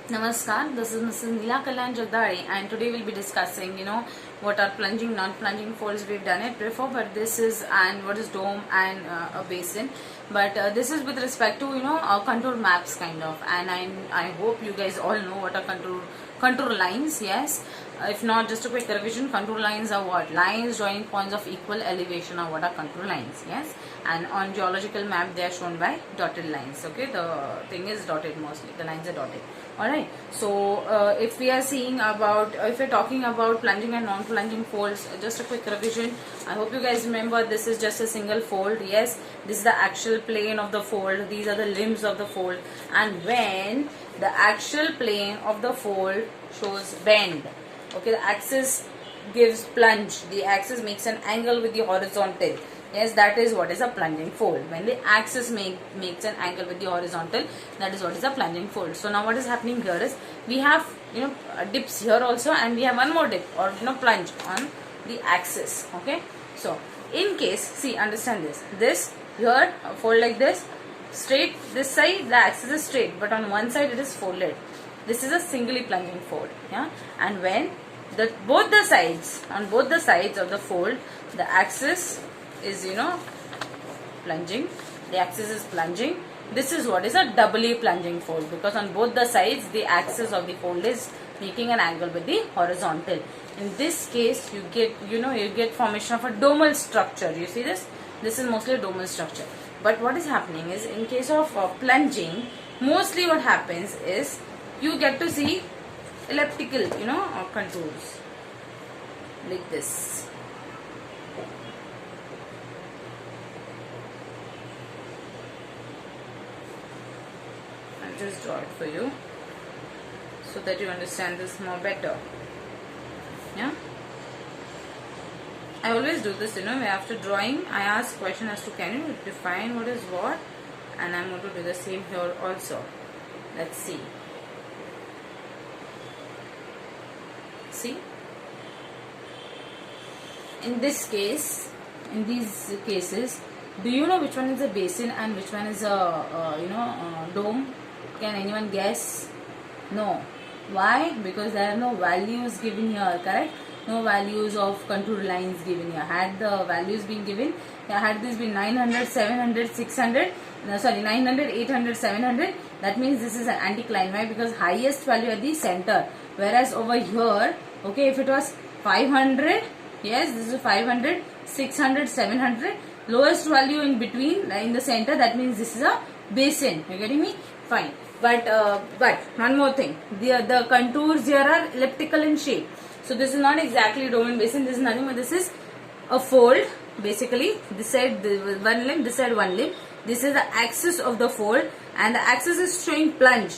Namaskar, this is Mrs. Neela Kalyan Jagdari, and today we'll be discussing, what are plunging, non-plunging folds. We've done it before, but this is, and what is dome and a basin. But this is with respect to, contour maps kind of, and I hope you guys all know what are contour lines, yes. If not, just a quick revision, contour lines are what? Lines joining points of equal elevation are what are contour lines, yes. And on geological map, they are shown by dotted lines, okay. The thing is dotted mostly, the lines are dotted. Alright, so if we are seeing about, if we're talking about plunging and non-plunging folds, just a quick revision. I hope you guys remember this is just a single fold. Yes, this is the actual plane of the fold. These are the limbs of the fold. And when the actual plane of the fold shows bend, okay, the axis gives plunge. The axis makes an angle with the horizontal. Yes, that is what is a plunging fold. When the axis makes an angle with the horizontal, that is what is a plunging fold. So now what is happening here is we have dips here also, and we have one more dip or plunge on the axis. Okay. So in case, see, understand this. This here fold like this, straight. This side the axis is straight, but on one side it is folded. This is a singly plunging fold. Yeah, and when both the sides of the fold, the axis is plunging, the axis is plunging, this is what is a doubly plunging fold, because on both the sides the axis of the fold is making an angle with the horizontal. In this case you get formation of a domal structure. You see this is mostly a domal structure. But what is happening is, in case of plunging, mostly what happens is you get to see elliptical contours like this. Just draw it for you so that you understand this more better. Yeah, I always do this, after drawing I ask question as to can you define what is what, and I'm going to do the same here also. Let's see. In these cases, do you know which one is a basin and which one is a dome? Can anyone guess? No. Why? Because there are no values given here, correct? No values of contour lines given here. Had the values been given, had this been 900, 700, 600, 900, 800, 700, that means this is an anticline. Why? Because highest value at the center. Whereas over here, okay, if it was 500, yes, this is 500, 600, 700, lowest value in between, in the center, that means this is a basin. You getting me? Fine. But one more thing, the contours here are elliptical in shape. So this is not exactly dome and basin. This is nothing but this is a fold. Basically, this side one limb, this side one limb. This is the axis of the fold, and the axis is showing plunge.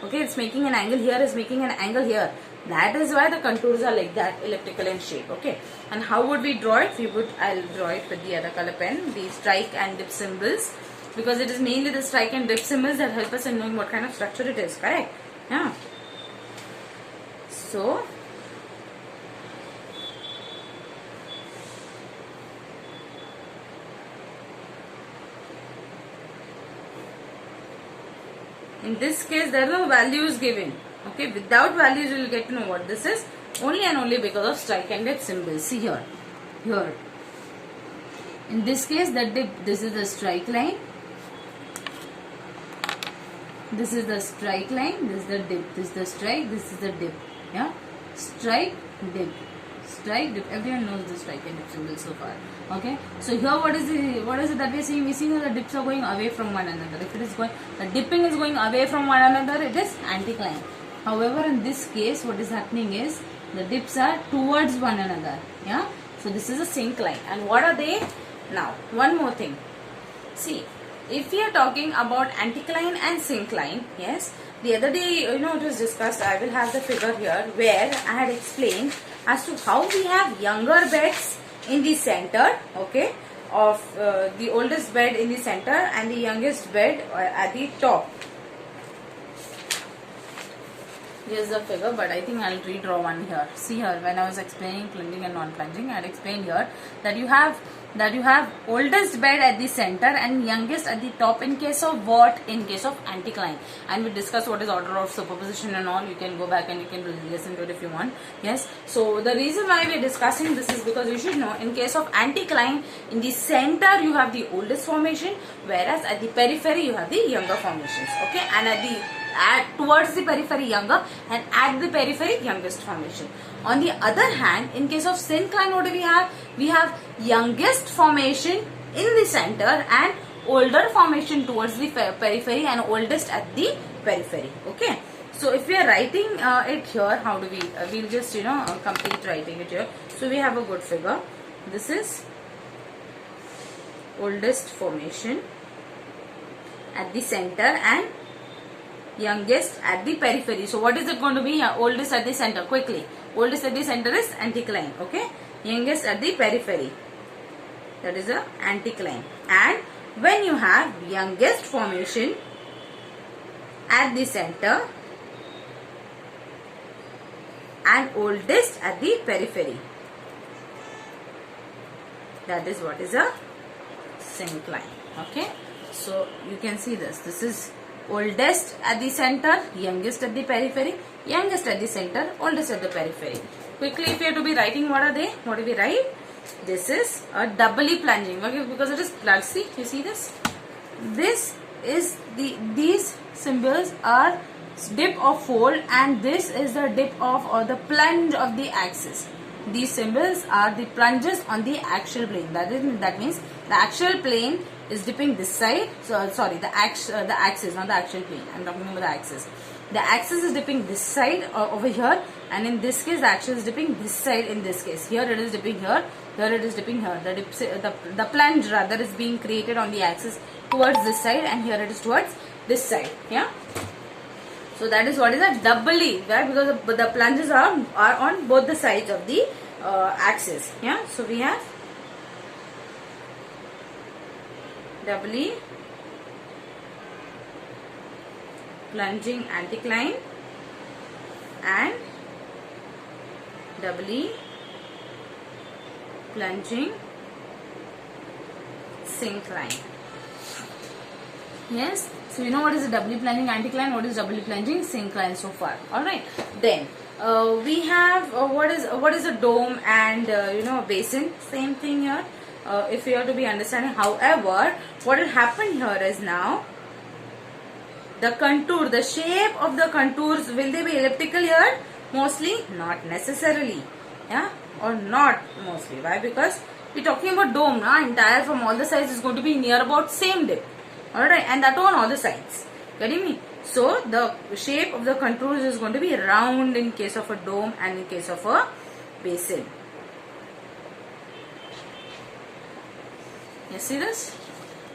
Okay, it's making an angle here, is making an angle here. That is why the contours are like that, elliptical in shape. Okay, and how would we draw it? I'll draw it with the other color pen, the strike and dip symbols, because it is mainly the strike and dip symbols that help us in knowing what kind of structure it is, correct? Yeah. So in this case there are no values given. Okay, without values you will get to know what this is, only and only because of strike and dip symbols. See here. In this case, the dip, this is the strike line. This is the strike line, this is the dip, this is the strike, this is the dip. Yeah, strike, dip, strike, dip. Everyone knows the strike and dip symbol so far. Okay, so here what is it that we are seeing? We see that the dips are going away from one another. If it is going, the dipping is going away from one another, it is anticline. However, in this case, what is happening is the dips are towards one another. Yeah, so this is a syncline. And what are they? Now, one more thing. See, if we are talking about anticline and syncline, yes, the other day, it was discussed. I will have the figure here where I had explained as to how we have younger beds in the center, okay, of the oldest bed in the center and the youngest bed at the top. Here's the figure, but I think I'll redraw one here. See here, when I was explaining plunging and non-plunging, I had explained here that you have oldest bed at the center and youngest at the top in case of what? In case of anticline. And we discussed what is order of superposition and all. You can go back and you can listen to it if you want. Yes. So the reason why we are discussing this is because you should know, in case of anticline, in the center you have the oldest formation, whereas at the periphery you have the younger formations. Okay, and towards the periphery younger, and at the periphery youngest formation. On the other hand, in case of syncline, what do we have? We have youngest formation in the center and older formation towards the periphery and oldest at the periphery. Okay. So if we are writing it here, how do we? We'll just complete writing it here. So we have a good figure. This is oldest formation at the center and youngest at the periphery. So what is it going to be? Oldest at the center. Quickly. Oldest at the center is anticline. Okay. Youngest at the periphery. That is a anticline. And when you have youngest formation at the center and oldest at the periphery, that is what is a syncline. Okay. So you can see this. This is oldest at the center, youngest at the periphery, youngest at the center, oldest at the periphery. Quickly, if you have to be writing, what are they? What do we write? This is a doubly plunging. Okay, because it is plug. See, you see this? This is these symbols are dip or fold, and this is the dip of or the plunge of the axis. These symbols are the plunges on the axial plane. That means the axial plane is dipping this side. So sorry, the axis, not the axial plane. I'm talking about the axis. The axis is dipping this side over here, and in this case the axis is dipping this side. In this case, here it is dipping here. Here it is dipping here. The plunge rather is being created on the axis towards this side, and here it is towards this side. Yeah. So that is what is a doubly, right? Because the plunges are on both the sides of the axis. Yeah. So we have doubly plunging anticline and doubly plunging syncline. Yes. So you know what is a doubly plunging anticline, what is doubly plunging syncline so far. Alright. Then we have what is a dome and a basin. Same thing here. If you have to be understanding. However, what will happen here is now the contour, the shape of the contours, will they be elliptical here? Mostly not necessarily. Yeah, or not mostly. Why? Because we're talking about dome now. Entire from all the sides is going to be near about same dip. Alright, and that on all the sides. Getting me? So the shape of the contours is going to be round in case of a dome and in case of a basin. You see this?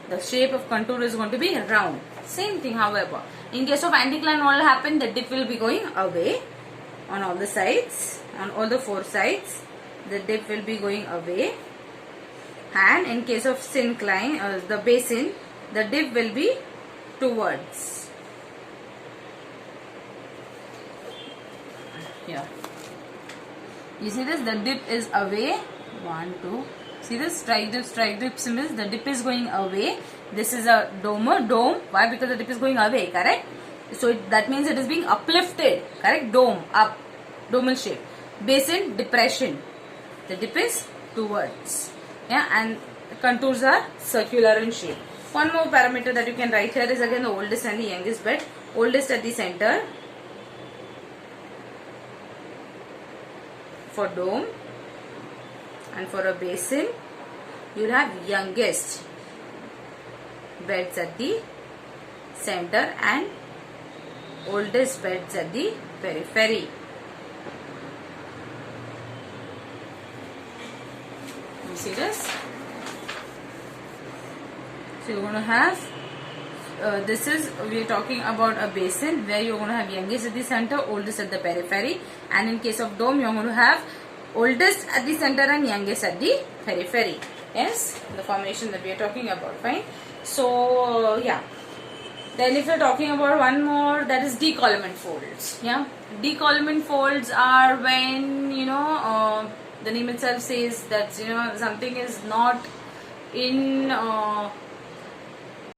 The shape of contour is going to be round. Same thing, however. In case of anticline, what will happen? The dip will be going away on all the sides, on all the four sides. The dip will be going away. And in case of syncline, the basin, the dip will be towards. Here. You see this? The dip is away. 1, 2. See this? Strike dip symbols. The dip is going away. This is a dome. Why? Because the dip is going away, correct? So that means it is being uplifted, correct? Dome, up, domal shape. Basin, depression. The dip is towards. Yeah, and contours are circular in shape. One more parameter that you can write here is again the oldest and the youngest bed. Oldest at the center for dome, and for a basin you will have youngest beds at the center and oldest beds at the periphery. You see this? So you're going to have we are talking about a basin where you're going to have youngest at the center, oldest at the periphery, and in case of dome you're going to have oldest at the center and youngest at the periphery. Yes, the formation that we are talking about. Fine. So yeah, Then if you're talking about one more, that is decollement folds. Yeah, decollement folds are when, the name itself says that something is not in